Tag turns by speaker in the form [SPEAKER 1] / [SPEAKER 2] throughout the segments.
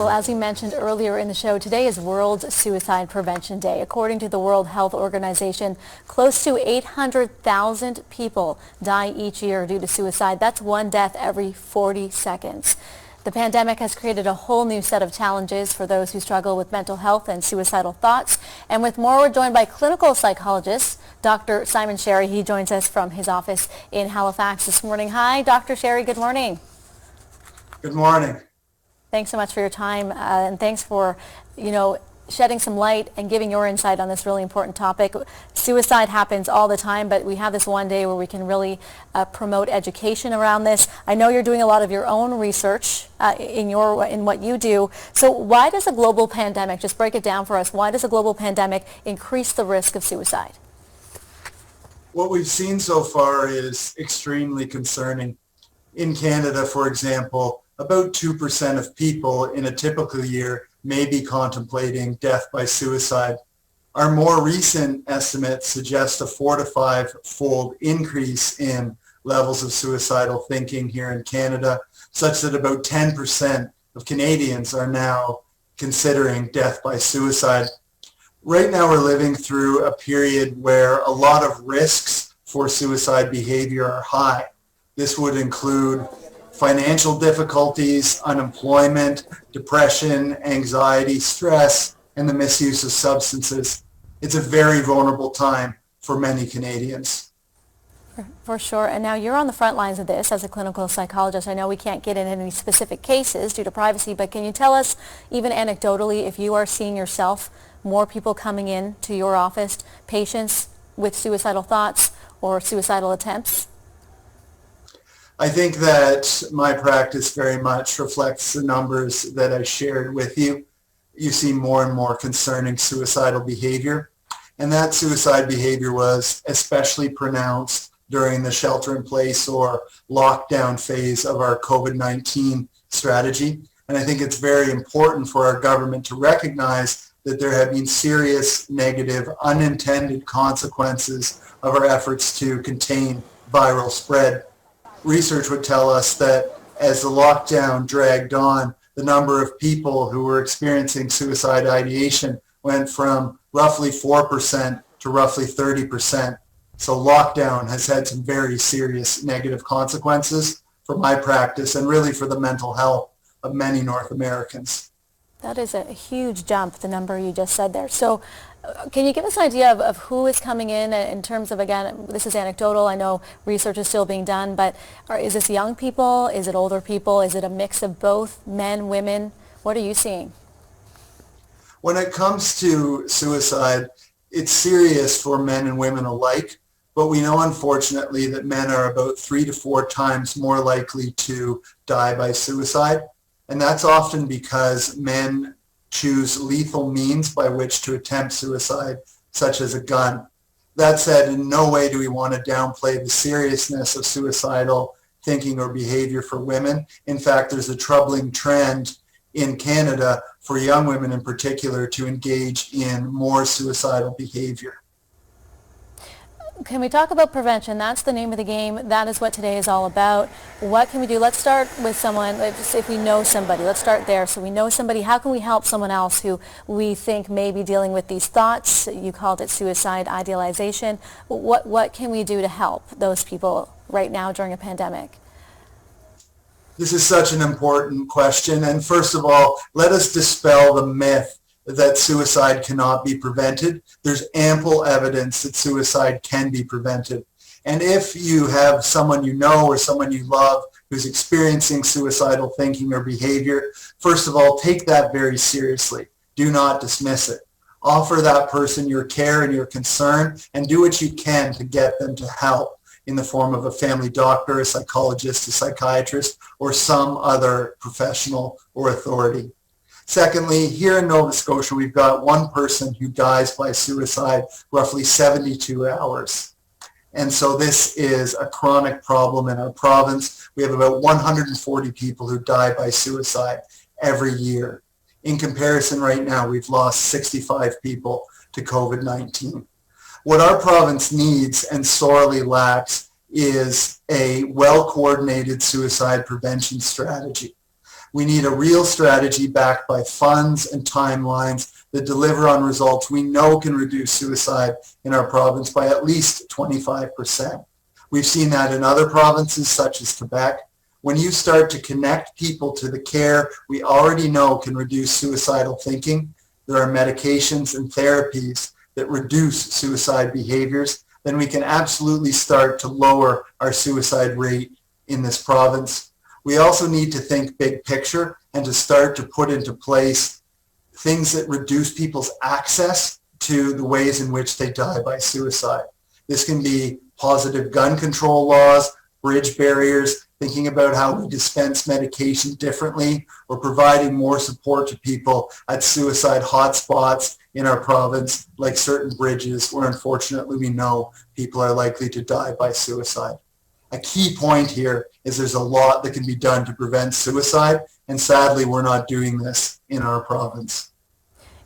[SPEAKER 1] Well, as we mentioned earlier in the show, today is World Suicide Prevention Day. According to the World Health Organization, close to 800,000 people die each year due to suicide. That's one death every 40 seconds. The pandemic has created a whole new set of challenges for those who struggle with mental health and suicidal thoughts. And with more, we're joined by clinical psychologist Dr. Simon Sherry. He joins us from his office in Halifax this morning. Hi, Dr. Sherry. Good morning.
[SPEAKER 2] Good morning.
[SPEAKER 1] Thanks so much for your time, and thanks for, shedding some light and giving your insight on this really important topic. Suicide happens all the time, but we have this one day where we can really promote education around this. I know you're doing a lot of your own research in what you do. So why does a global pandemic, just break it down for us, why does a global pandemic increase the risk of suicide?
[SPEAKER 2] What we've seen so far is extremely concerning. In Canada, for example, about 2% of people in a typical year may be contemplating death by suicide. Our more recent estimates suggest a 4 to 5-fold increase in levels of suicidal thinking here in Canada, such that about 10% of Canadians are now considering death by suicide. Right now we're living through a period where a lot of risks for suicide behavior are high. This would include financial difficulties, unemployment, depression, anxiety, stress, and the misuse of substances. It's a very vulnerable time for many Canadians.
[SPEAKER 1] For sure. And now you're on the front lines of this as a clinical psychologist. I know we can't get into any specific cases due to privacy, but can you tell us, even anecdotally, if you are seeing yourself more people coming in to your office, patients with suicidal thoughts or suicidal attempts?
[SPEAKER 2] I think that my practice very much reflects the numbers that I shared with you. You see more and more concerning suicidal behavior, and that suicide behavior was especially pronounced during the shelter-in-place or lockdown phase of our COVID-19 strategy. And I think it's very important for our government to recognize that there have been serious negative unintended consequences of our efforts to contain viral spread. Research would tell us that as the lockdown dragged on, the number of people who were experiencing suicide ideation went from roughly 4% to roughly 30%. So lockdown has had some very serious negative consequences for my practice and really for the mental health of many North Americans.
[SPEAKER 1] That is a huge jump, the number you just said there. So can you give us an idea of who is coming in terms of, again, this is anecdotal, I know research is still being done, but is this young people, is it older people, is it a mix of both, men, women? What are you seeing?
[SPEAKER 2] When it comes to suicide, it's serious for men and women alike, but we know unfortunately that men are about 3 to 4 times more likely to die by suicide, and that's often because men choose lethal means by which to attempt suicide, such as a gun. That said, in no way do we want to downplay the seriousness of suicidal thinking or behavior for women. In fact, there's a troubling trend in Canada for young women in particular to engage in more suicidal behavior.
[SPEAKER 1] Can we talk about prevention? That's the name of the game. That is what today is all about. What can we do? Let's start with someone, if we know somebody. Let's start there. So we know somebody. How can we help someone else who we think may be dealing with these thoughts? You called it suicide idealization. What can we do to help those people right now during a pandemic?
[SPEAKER 2] This is such an important question. And first of all, let us dispel the myth that suicide cannot be prevented. There's ample evidence that suicide can be prevented. And if you have someone you know or someone you love who's experiencing suicidal thinking or behavior, first of all, take that very seriously. Do not dismiss it. Offer that person your care and your concern, and do what you can to get them to help in the form of a family doctor, a psychologist, a psychiatrist, or some other professional or authority. Secondly, here in Nova Scotia, we've got one person who dies by suicide roughly 72 hours. And so this is a chronic problem in our province. We have about 140 people who die by suicide every year. In comparison, right now, we've lost 65 people to COVID-19. What our province needs and sorely lacks is a well-coordinated suicide prevention strategy. We need a real strategy backed by funds and timelines that deliver on results we know can reduce suicide in our province by at least 25%. We've seen that in other provinces such as Quebec. When you start to connect people to the care we already know can reduce suicidal thinking, there are medications and therapies that reduce suicide behaviors, then we can absolutely start to lower our suicide rate in this province. We also need to think big picture and to start to put into place things that reduce people's access to the ways in which they die by suicide. This can be positive gun control laws, bridge barriers, thinking about how we dispense medication differently, or providing more support to people at suicide hotspots in our province, like certain bridges where unfortunately we know people are likely to die by suicide. A key point here is there's a lot that can be done to prevent suicide, and sadly we're not doing this in our province.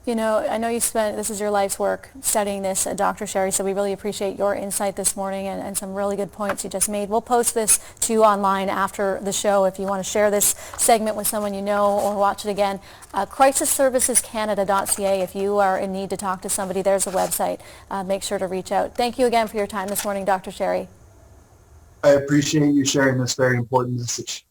[SPEAKER 1] You know, I know this is your life's work studying this, Dr. Sherry, so we really appreciate your insight this morning and some really good points you just made. We'll post this to you online after the show if you want to share this segment with someone you know or watch it again. Crisisservicescanada.ca. If you are in need to talk to somebody, there's a website. Make sure to reach out. Thank you again for your time this morning, Dr. Sherry.
[SPEAKER 2] I appreciate you sharing this very important message.